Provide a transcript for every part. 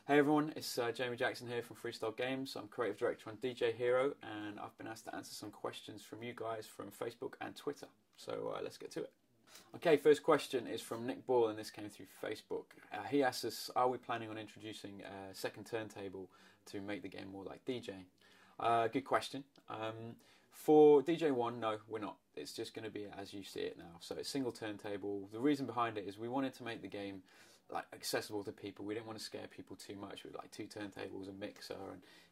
Hey everyone, it's Jamie Jackson here from Freestyle Games. I'm creative director on DJ Hero, and I've been asked to answer some questions from you guys from Facebook and Twitter. So let's get to it. Okay, first question is from Nick Ball, and this came through Facebook. He asks us, are we planning on introducing a second turntable to make the game more like DJing? Good question. For DJ1, no, we're not. It's just going to be as you see it now. So it's single turntable. The reason behind it is we wanted to make the game accessible to people. We didn't want to scare people too much with two turntables, a mixer,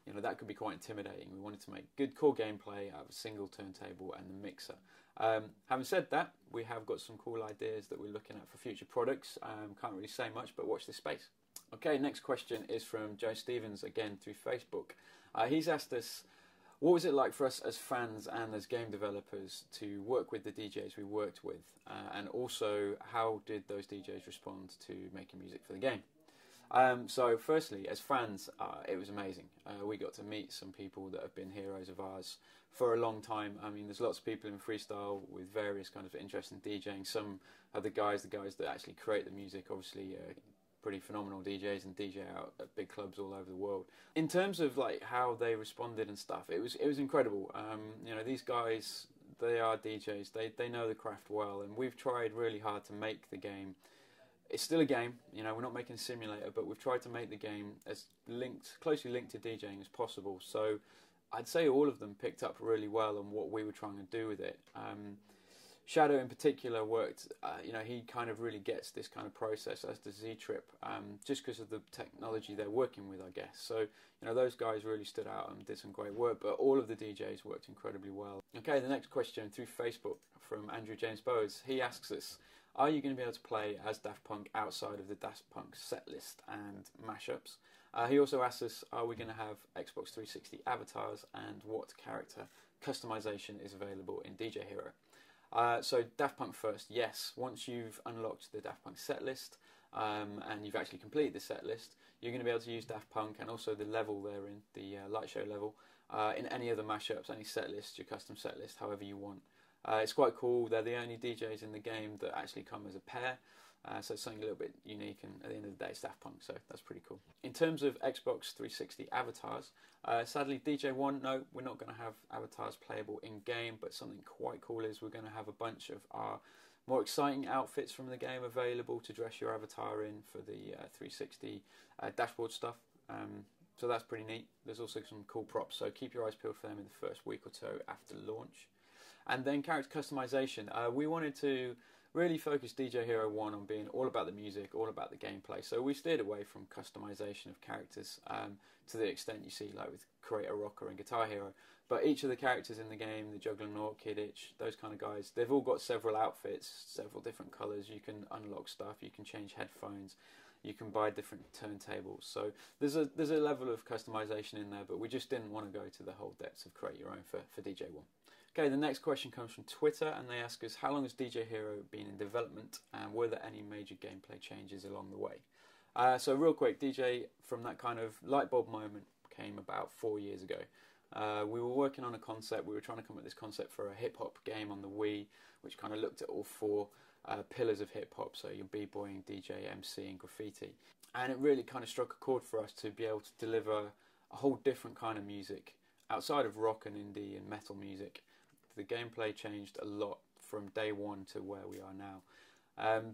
and that could be quite intimidating. We wanted to make good core gameplay out of a single turntable and the mixer. Having said that, we have got some cool ideas that we're looking at for future products. Can't really say much, but watch this space. Okay, next question is from Joe Stevens, again through Facebook. He's asked us, what was it like for us as fans and as game developers to work with the DJs we worked with? And also, how did those DJs respond to making music for the game? So firstly, as fans, it was amazing. We got to meet some people that have been heroes of ours for a long time. I mean, there's lots of people in freestyle with various kind of interest in DJing. Some are the guys that actually create the music, obviously pretty phenomenal DJs and DJ out at big clubs all over the world. In terms of how they responded and stuff, it was incredible. These guys, they are DJs. They know the craft well, and we've tried really hard to make the game. It's still a game, we're not making a simulator, but we've tried to make the game as closely linked to DJing as possible. So I'd say all of them picked up really well on what we were trying to do with it. Shadow in particular worked, he kind of really gets this kind of process, as does Z-Trip, just because of the technology they're working with, I guess. So, those guys really stood out and did some great work, but all of the DJs worked incredibly well. Okay, the next question through Facebook from Andrew James Bowes. He asks us, are you going to be able to play as Daft Punk outside of the Daft Punk setlist and mashups? He also asks us, are we going to have Xbox 360 avatars, and what character customization is available in DJ Hero? So Daft Punk first, yes. Once you've unlocked the Daft Punk setlist and you've actually completed the setlist, you're going to be able to use Daft Punk and also the level they're in, the light show level, in any of the mashups, any setlist, your custom setlist, however you want. It's quite cool. They're the only DJs in the game that actually come as a pair. So it's something a little bit unique, and at the end of the day it's Daft Punk, so that's pretty cool. In terms of Xbox 360 avatars, sadly DJ1, no, we're not going to have avatars playable in-game, but something quite cool is we're going to have a bunch of our more exciting outfits from the game available to dress your avatar in for the 360 dashboard stuff. So that's pretty neat. There's also some cool props, so keep your eyes peeled for them in the first week or so after launch. And then character customization. We wanted to really focus DJ Hero 1 on being all about the music, all about the gameplay. So we steered away from customization of characters to the extent you see with Creator Rocker and Guitar Hero. But each of the characters in the game, the Juggling Naught, Kid Itch, those kind of guys, they've all got several outfits, several different colours. You can unlock stuff, you can change headphones, you can buy different turntables. So there's a level of customization in there, but we just didn't want to go to the whole depths of create your own for DJ1. Okay, the next question comes from Twitter, and they ask us, how long has DJ Hero been in development, and were there any major gameplay changes along the way? So real quick, DJ, from that kind of light bulb moment, came about 4 years ago. We were working on a concept. We were trying to come up with this concept for a hip-hop game on the Wii, which kind of looked at all four pillars of hip-hop, so your b-boying, DJ, MC, and graffiti. And it really kind of struck a chord for us to be able to deliver a whole different kind of music outside of rock and indie and metal music. The gameplay changed a lot from day one to where we are now.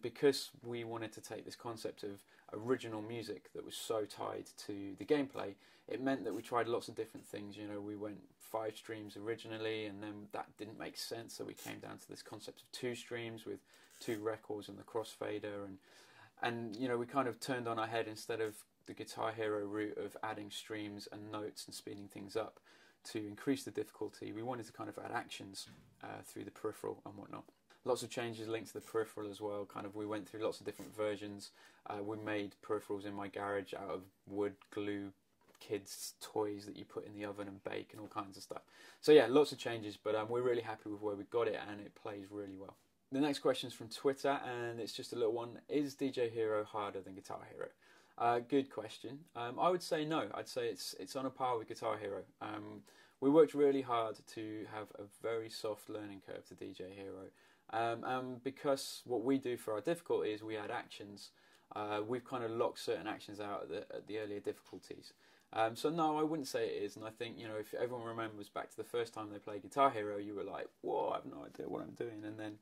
Because we wanted to take this concept of original music that was so tied to the gameplay, it meant that we tried lots of different things. We went 5 streams originally, and then that didn't make sense, so we came down to this concept of 2 streams with 2 records and the crossfader, and we kind of turned on our head. Instead of the Guitar Hero route of adding streams and notes and speeding things up to increase the difficulty, we wanted to kind of add actions through the peripheral and whatnot. Lots of changes linked to the peripheral as well. We went through lots of different versions. We made peripherals in my garage out of wood, glue, kids' toys that you put in the oven and bake and all kinds of stuff. So yeah, lots of changes, but we're really happy with where we got it, and it plays really well. The next question is from Twitter, and it's just a little one. Is DJ Hero harder than Guitar Hero? Good question. I would say no. I'd say it's on a par with Guitar Hero. We worked really hard to have a very soft learning curve to DJ Hero. Because what we do for our difficulty is we add actions, we've kind of locked certain actions out at the earlier difficulties. So no, I wouldn't say it is, and I think, you know, if everyone remembers back to the first time they played Guitar Hero, you were like, whoa, I have no idea what I'm doing, and then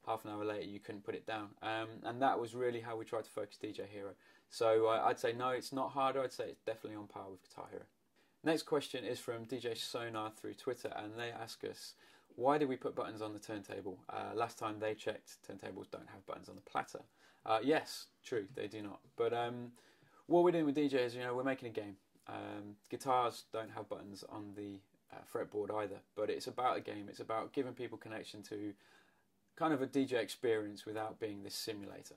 half an hour later you couldn't put it down. And that was really how we tried to focus DJ Hero. So I'd say no, it's not harder, I'd say it's definitely on par with Guitar Hero. Next question is from DJ Sonar through Twitter, and they ask us, why did we put buttons on the turntable? Last time they checked, turntables don't have buttons on the platter. Yes, true, they do not. But what we're doing with DJ is, you know, we're making a game. Guitars don't have buttons on the fretboard either, but it's about a game. It's about giving people connection to kind of a DJ experience without being this simulator.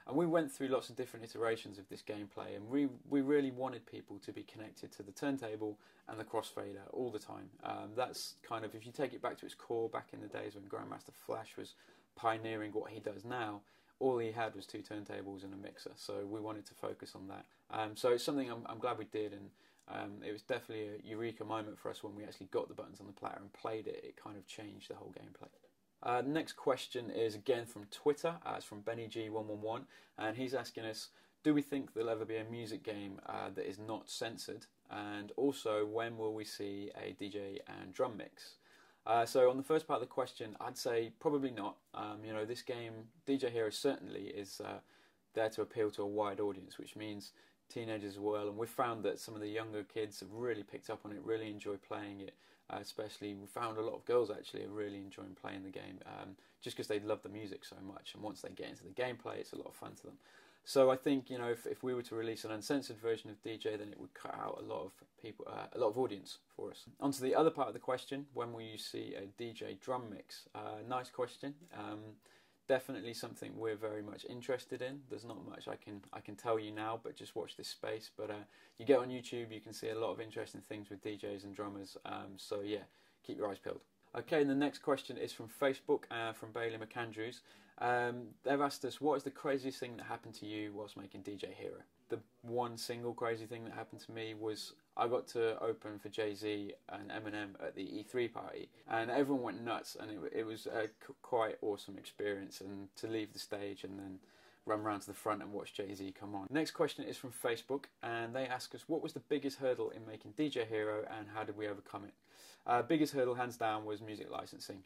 And we went through lots of different iterations of this gameplay, and we really wanted people to be connected to the turntable and the crossfader all the time. That's kind of, if you take it back to its core, back in the days when Grandmaster Flash was pioneering what he does now, all he had was 2 turntables and a mixer, so we wanted to focus on that. So it's something I'm glad we did, and it was definitely a eureka moment for us when we actually got the buttons on the platter and played it. It kind of changed the whole gameplay. The next question is again from Twitter. It's from BennyG111, and he's asking us, do we think there'll ever be a music game that is not censored? And also, when will we see a DJ and drum mix? So on the first part of the question, I'd say probably not. You know, this game, DJ Hero, certainly is there to appeal to a wide audience, which means teenagers as well. And we've found that some of the younger kids have really picked up on it, really enjoy playing it. Especially, we found a lot of girls actually are really enjoying playing the game, just because they love the music so much. And once they get into the gameplay, it's a lot of fun to them. So I think, you know, if we were to release an uncensored version of DJ, then it would cut out a lot of people, a lot of audience for us. On to the other part of the question: when will you see a DJ drum mix? Nice question. Definitely something we're very much interested in. There's not much I can tell you now, but just watch this space. But you get on YouTube, you can see a lot of interesting things with DJs and drummers. So yeah, keep your eyes peeled. Okay, and the next question is from Facebook, from Bailey McAndrews. They've asked us, what is the craziest thing that happened to you whilst making DJ Hero? The one single crazy thing that happened to me was I got to open for Jay-Z and Eminem at the E3 party, and everyone went nuts, and it was a quite awesome experience, and to leave the stage and then run around to the front and watch Jay-Z come on. Next question is from Facebook, and they ask us, what was the biggest hurdle in making DJ Hero, and how did we overcome it? Biggest hurdle, hands down, was music licensing.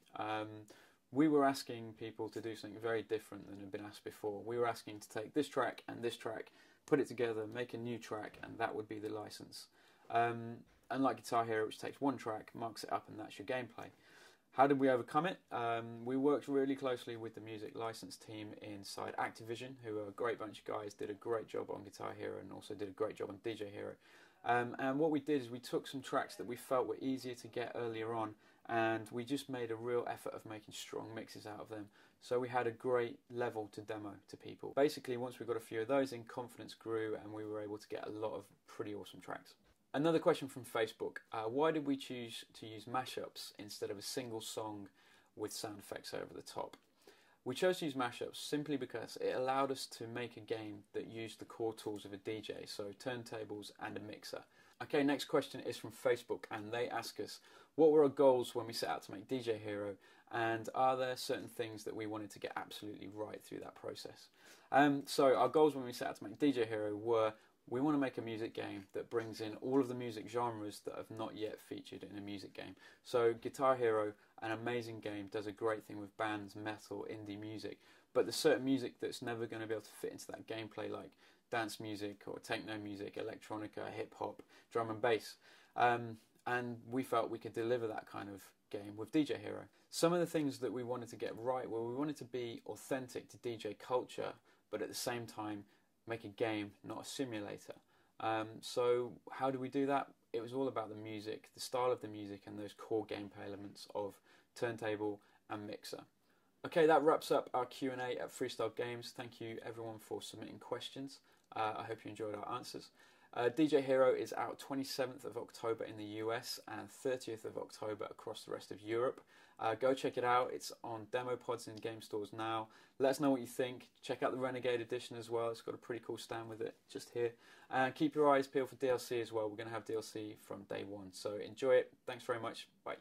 We were asking people to do something very different than had been asked before. We were asking to take this track and this track, put it together, make a new track, and that would be the license. Unlike Guitar Hero, which takes one track, marks it up, and that's your gameplay. How did we overcome it? We worked really closely with the music license team inside Activision, who are a great bunch of guys, did a great job on Guitar Hero and also did a great job on DJ Hero. And what we did is we took some tracks that we felt were easier to get earlier on, and we just made a real effort of making strong mixes out of them. So we had a great level to demo to people. Basically, once we got a few of those in, confidence grew, and we were able to get a lot of pretty awesome tracks. Another question from Facebook. Why did we choose to use mashups instead of a single song with sound effects over the top? We chose to use mashups simply because it allowed us to make a game that used the core tools of a DJ, so turntables and a mixer. Okay, next question is from Facebook, and they ask us, what were our goals when we set out to make DJ Hero, and are there certain things that we wanted to get absolutely right through that process? So our goals when we set out to make DJ Hero were, we want to make a music game that brings in all of the music genres that have not yet featured in a music game. So Guitar Hero, an amazing game, does a great thing with bands, metal, indie music, but there's certain music that's never going to be able to fit into that gameplay, like dance music or techno music, electronica, hip-hop, drum and bass. And we felt we could deliver that kind of game with DJ Hero. Some of the things that we wanted to get right were we wanted to be authentic to DJ culture, but at the same time make a game, not a simulator. So how do we do that? It was all about the music, the style of the music, and those core gameplay elements of turntable and mixer. Okay, that wraps up our Q&A at Freestyle Games. Thank you everyone for submitting questions. I hope you enjoyed our answers. DJ Hero is out 27th of October in the US and 30th of October across the rest of Europe. Go check it out. It's on demo pods in game stores now. Let us know what you think. Check out the Renegade Edition as well. It's got a pretty cool stand with it just here. And keep your eyes peeled for DLC as well. We're going to have DLC from day one. So enjoy it. Thanks very much. Bye.